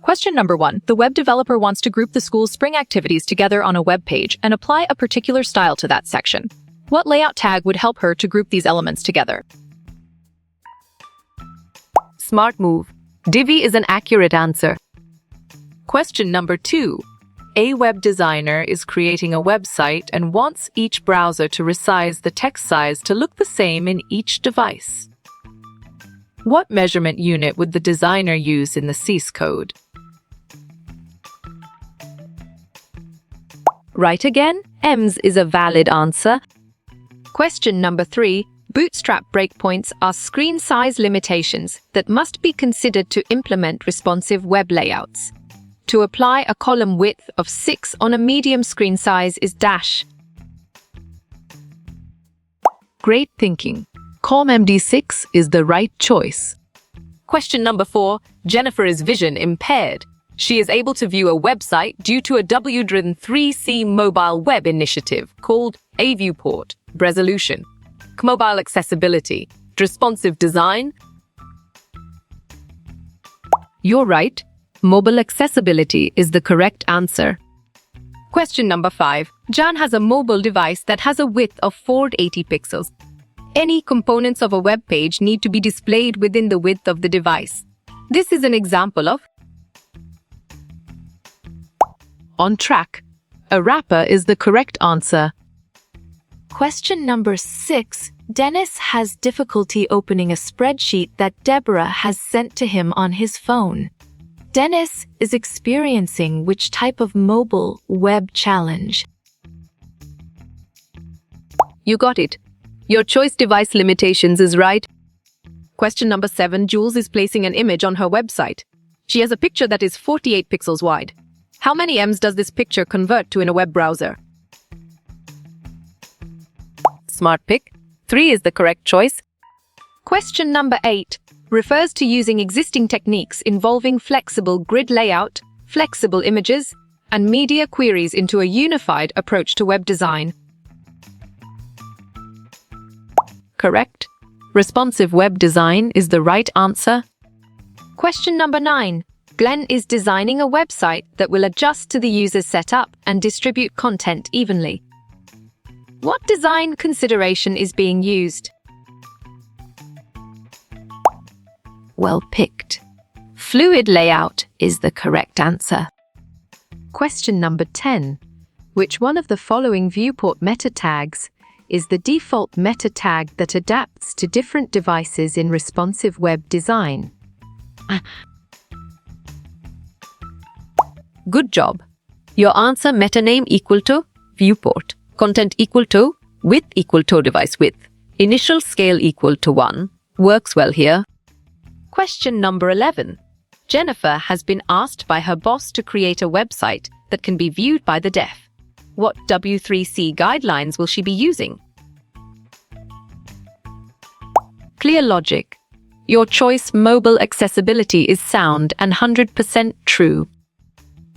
Question number 1. The web developer wants to group the school's spring activities together on a web page and apply a particular style to that section. What layout tag would help her to group these elements together? Smart move. Divi is an accurate answer. Question number 2. A web designer is creating a website and wants each browser to resize the text size to look the same in each device. What measurement unit would the designer use in the CIS code? Right again, EMS is a valid answer. Question number 3. Bootstrap breakpoints are screen size limitations that must be considered to implement responsive web layouts. To apply a column width of 6 on a medium screen size is dash. Great thinking. COMMD6 is the right choice. Question number 4. Jennifer is vision impaired. She is able to view a website due to a W-driven 3C mobile web initiative called A Viewport, Resolution, Mobile Accessibility, Responsive Design. You're right. Mobile accessibility is the correct answer. Question number 5. Jan has a mobile device that has a width of 480 pixels. Any components of a web page need to be displayed within the width of the device. This is an example of On track. A wrapper is the correct answer. Question number 6. Dennis has difficulty opening a spreadsheet that Deborah has sent to him on his phone. Dennis is experiencing which type of mobile web challenge? You got it. Your choice device limitations is right. Question number 7. Jules is placing an image on her website. She has a picture that is 48 pixels wide. How many ems does this picture convert to in a web browser? Smart pick. 3 is the correct choice. Question number 8 refers to using existing techniques involving flexible grid layout, flexible images, and media queries into a unified approach to web design. Correct. Responsive web design is the right answer. Question number 9. Glenn is designing a website that will adjust to the user's setup and distribute content evenly. What design consideration is being used? Well picked. Fluid layout is the correct answer. Question number 10. Which one of the following viewport meta tags is the default meta tag that adapts to different devices in responsive web design? Good job. Your answer meta name equal to viewport, content equal to width equal to device width, initial scale equal to 1. Works well here. Question number 11. Jennifer has been asked by her boss to create a website that can be viewed by the deaf. What W3C guidelines will she be using? Clear logic. Your choice mobile accessibility is sound and 100% true.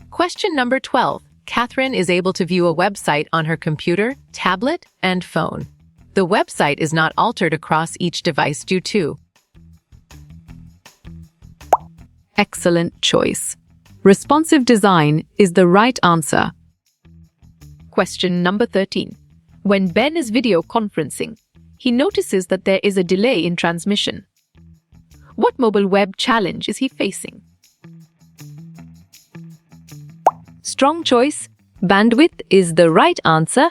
Question number 12. Catherine is able to view a website on her computer, tablet, and phone. The website is not altered across each device due to Excellent choice. Responsive design is the right answer. Question number 13. When Ben is video conferencing, he notices that there is a delay in transmission. What mobile web challenge is he facing? Strong choice. Bandwidth is the right answer.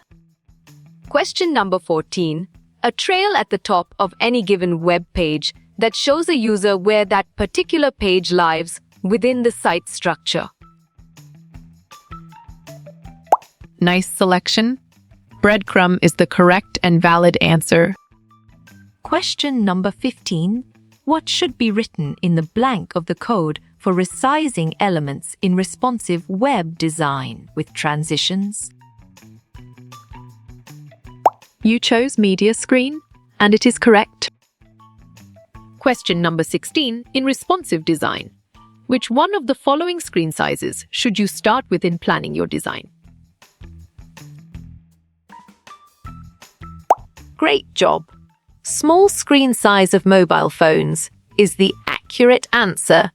Question number 14. A trail at the top of any given web page that shows a user where that particular page lives within the site structure. Nice selection. Breadcrumb is the correct and valid answer. Question number 15. What should be written in the blank of the code for resizing elements in responsive web design with transitions? You chose media screen, and it is correct. Question number 16. In responsive design, which one of the following screen sizes should you start with in planning your design? Great job. Small screen size of mobile phones is the accurate answer.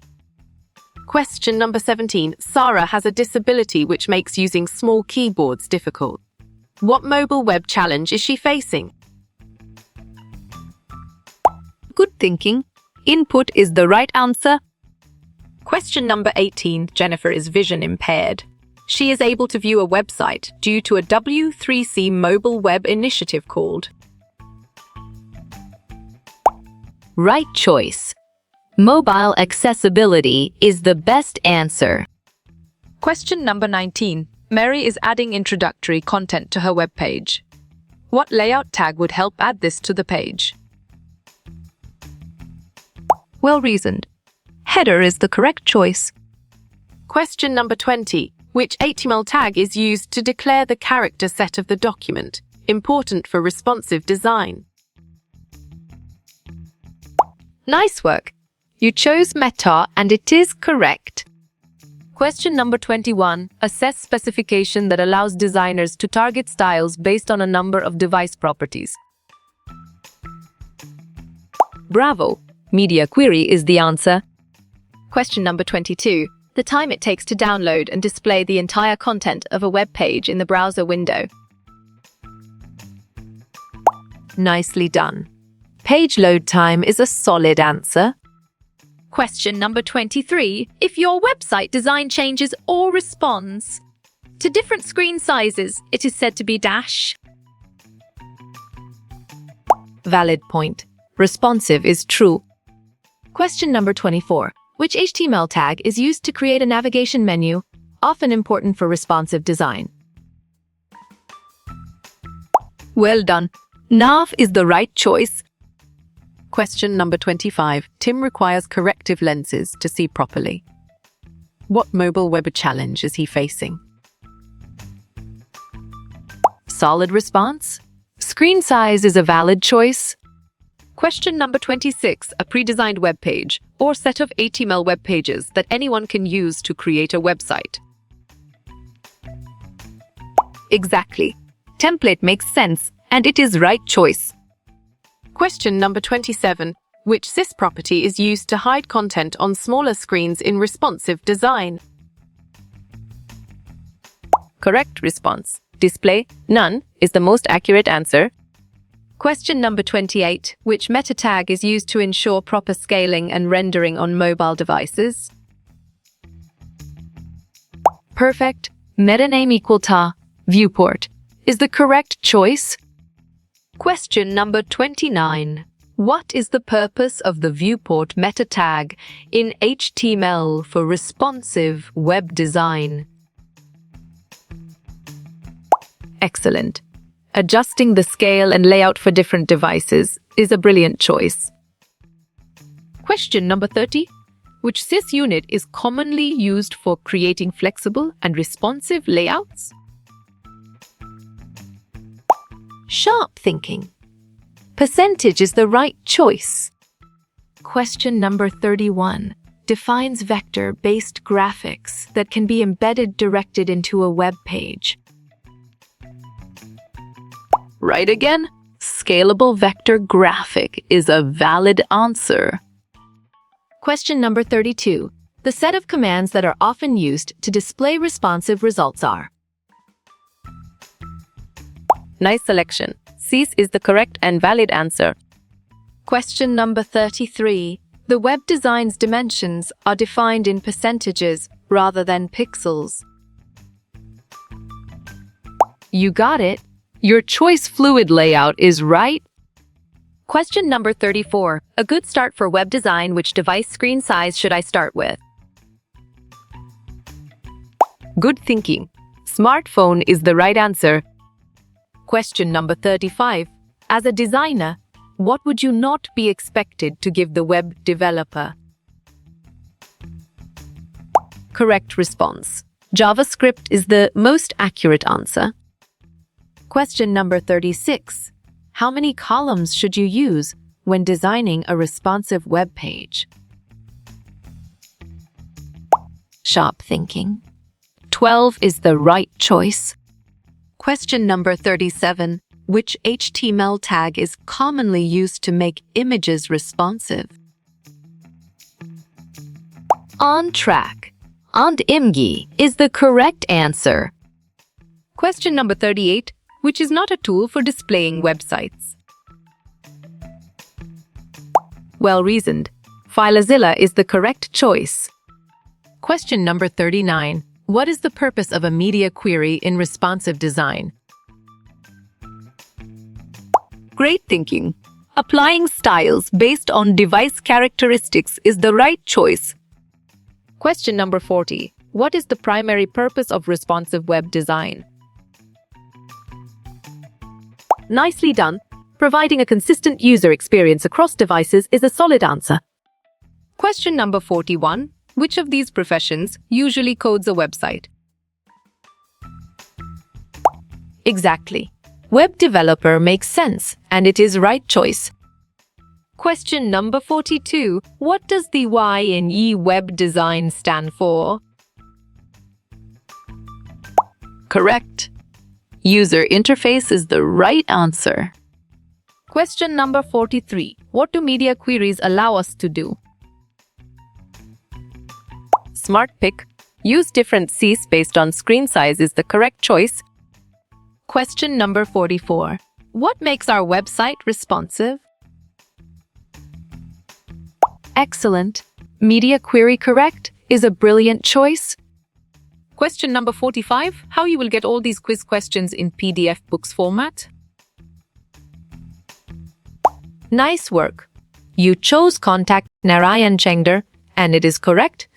Question number 17. Sarah has a disability which makes using small keyboards difficult. What mobile web challenge is she facing? Good thinking. Input is the right answer. Question number 18. Jennifer is vision impaired. She is able to view a website due to a W3C mobile web initiative called. Right choice. Mobile accessibility is the best answer. Question number 19. Mary is adding introductory content to her web page. What layout tag would help add this to the page? Well reasoned. Header is the correct choice. Question number 20. Which HTML tag is used to declare the character set of the document, important for responsive design? Nice work. You chose meta and it is correct. Question number 21. Assess specification that allows designers to target styles based on a number of device properties. Bravo. Media query is the answer. Question number 22. The time it takes to download and display the entire content of a web page in the browser window. Nicely done. Page load time is a solid answer. Question number 23. If your website design changes or responds to different screen sizes, it is said to be dash. Valid point. Responsive is true. Question number 24. Which HTML tag is used to create a navigation menu, often important for responsive design? Well done. Nav is the right choice. Question number 25. Tim requires corrective lenses to see properly. What mobile web challenge is he facing? Solid response. Screen size is a valid choice. Question number 26. A pre-designed web page or set of HTML web pages that anyone can use to create a website. Exactly. Template makes sense, and it is right choice. Question number 27. Which sys property is used to hide content on smaller screens in responsive design? Correct response. Display none is the most accurate answer. Question number 28. Which meta tag is used to ensure proper scaling and rendering on mobile devices? Perfect. Meta name equal ta viewport is the correct choice. Question number 29. What is the purpose of the viewport meta tag in HTML for responsive web design? Excellent. Adjusting the scale and layout for different devices is a brilliant choice. Question number 30. Which sys unit is commonly used for creating flexible and responsive layouts? Sharp thinking. Percentage is the right choice. Question number 31 defines vector-based graphics that can be embedded directed into a web page. Right again. Scalable vector graphic is a valid answer. Question number 32. The set of commands that are often used to display responsive results are. Nice selection. Sys is the correct and valid answer. Question number 33. The web design's dimensions are defined in percentages rather than pixels. You got it. Your choice fluid layout is right. Question number 34. A good start for web design. Which device screen size should I start with? Good thinking. Smartphone is the right answer. Question number 35. As a designer, what would you not be expected to give the web developer? Correct response. JavaScript is the most accurate answer. Question number 36. How many columns should you use when designing a responsive web page? Sharp thinking. 12 is the right choice. Question number 37. Which HTML tag is commonly used to make images responsive? On track. And Imgi is the correct answer. Question number 38, which is not a tool for displaying websites. Well reasoned. FileZilla is the correct choice. Question number 39. What is the purpose of a media query in responsive design? Great thinking. Applying styles based on device characteristics is the right choice. Question number 40. What is the primary purpose of responsive web design? Nicely done. Providing a consistent user experience across devices is a solid answer. Question number 41. Which of these professions usually codes a website? Exactly. Web developer makes sense, and it is right choice. Question number 42. What does the Y in web design stand for? Correct. User interface is the right answer. Question number 43. What do media queries allow us to do? Smart pick. Use different seats based on screen size is the correct choice. Question number 44. What makes our website responsive? Excellent. Media query correct is a brilliant choice. Question number 45. How you will get all these quiz questions in PDF books format? Nice work. You chose Contact Narayan Chengder, and it is correct.